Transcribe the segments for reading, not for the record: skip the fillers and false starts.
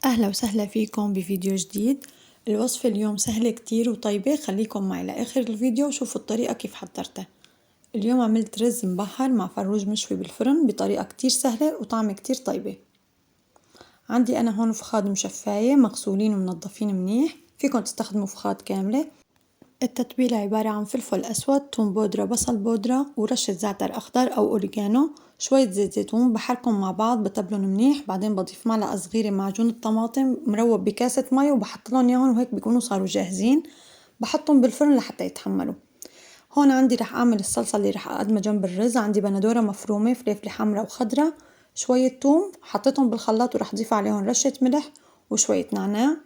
أهلا وسهلا فيكم بفيديو جديد. الوصفة اليوم سهلة كتير وطيبة، خليكم معي لآخر الفيديو وشوفوا الطريقة كيف حضرتها. اليوم عملت رز مبحر مع فروج مشوي بالفرن بطريقة كتير سهلة وطعمة كتير طيبة. عندي أنا هون فخاد مشفاية مغسولين ومنضفين منيح، فيكم تستخدموا فخاد كاملة. التتبيلة عبارة عن فلفل أسود، توم بودرة، بصل بودرة، ورشة زعتر أخضر أو أوريجانو، شوية زيت زيتون. بحركهم مع بعض بتبلهم منيح، بعدين بضيف معلقة صغيرة معجون الطماطم مروب بكاسة مي وبحطلهم ياهن وهيك بيكونوا صاروا جاهزين. بحطهم بالفرن لحتى يتحملوا. هون عندي رح أعمل الصلصة اللي رح أقدمها جنب الرز. عندي بندورة مفرومة، فلفلة حمرا وخضرا، شوية توم حطيتهم بالخلاط ورح أضيف عليهم رشة ملح وشوية نعناع.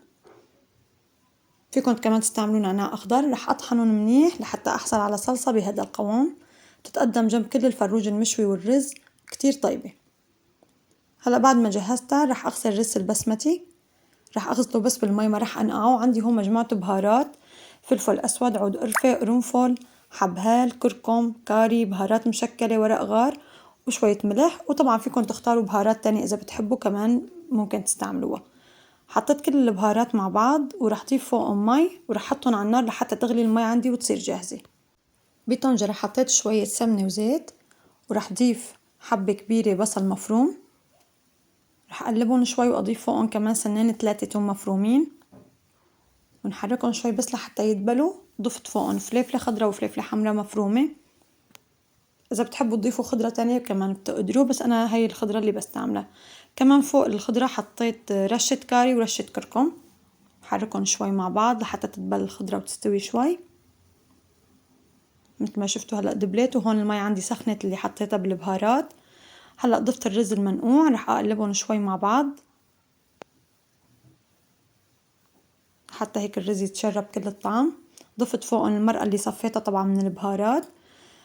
فيكن كمان تستعملوا نعناع أخضر. رح أطحنهم منيح لحتى أحصل على صلصة بهذا القوام تتقدم جنب كل الفروج المشوي والرز، كتير طيبة. هلأ بعد ما جهزتها رح أغسل رز البسمتي، رح أغسله بس بالمي ما رح أنقعه. عندي هون مجموعة بهارات: فلفل أسود، عود قرفة، قرنفل، حبهال، كركم، كاري، بهارات مشكلة، ورق غار، وشوية ملح. وطبعا فيكن تختاروا بهارات تانية إذا بتحبوا كمان ممكن تستعملوها. حطيت كل البهارات مع بعض ورح ضيف فوقهم مي ورح حطهم على النار لحتى تغلي المي عندي وتصير جاهزة. بطنجرة حطيت شوية سمنة وزيت ورح ضيف حبة كبيرة بصل مفروم، رح اقلبهم شوي واضيف فوقهم كمان سنين 3 توم مفرومين ونحركهم شوي بس لحتى يدبلوا. ضفت فوقهم فلفلة خضرا وفلفلة حمرا مفرومة. إذا بتحبوا تضيفوا خضرة تانية كمان بتقدروا، بس أنا هاي الخضرة اللي بستعملها. كمان فوق الخضرة حطيت رشة كاري ورشة كركم. حركهم شوي مع بعض لحتى تدبل الخضرة وتستوي شوي. مثل ما شفتوا هلأ دبلت، وهون المي عندي سخنت اللي حطيتها بالبهارات. هلأ ضفت الرز المنقوع، رح أقلبهم شوي مع بعض حتى هيك الرز يتشرب كل الطعم. ضفت فوقهم المرقة اللي صفيتها طبعا من البهارات.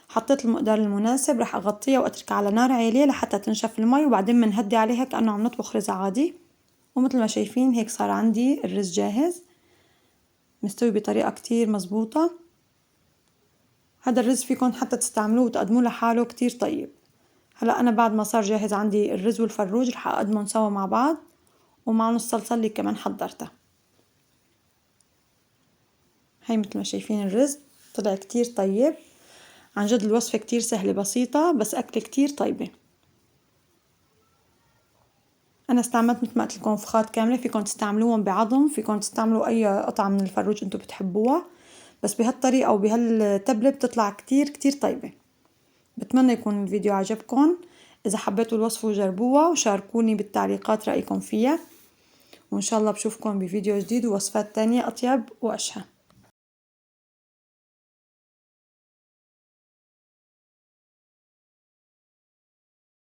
حطيت المقدار المناسب، رح أغطيها وأتركها على نار عالية لحتى تنشف المي، وبعدين بنهدي عليها كأنه عم نطبخ رز عادي. ومثل ما شايفين هيك صار عندي الرز جاهز، مستوي بطريقة كتير مزبوطة. هذا الرز فيكن حتى تستعملوه وتقدموه لحاله، كتير طيب. هلأ أنا بعد ما صار جاهز عندي الرز والفروج رح أقدمهم سوا مع بعض ومعهم الصلصة اللي كمان حضرتها. هاي مثل ما شايفين الرز طلع كتير طيب. عن جد الوصفة كتير سهلة بسيطة، بس أكلة كتير طيبة. أنا استعملت مثل ما قلت لكم فخاد كاملة، فيكم تستعملوهم بعظم، فيكم تستعملوا أي قطعة من الفروج أنتوا بتحبوها، بس بهالطريقة وبهالتبلة بتطلع كتير كتير طيبة. بتمنى يكون الفيديو عجبكم. إذا حبيتوا الوصفة جربوها وشاركوني بالتعليقات رأيكم فيها، وإن شاء الله بشوفكم بفيديو جديد ووصفات تانية أطيب وأشهى.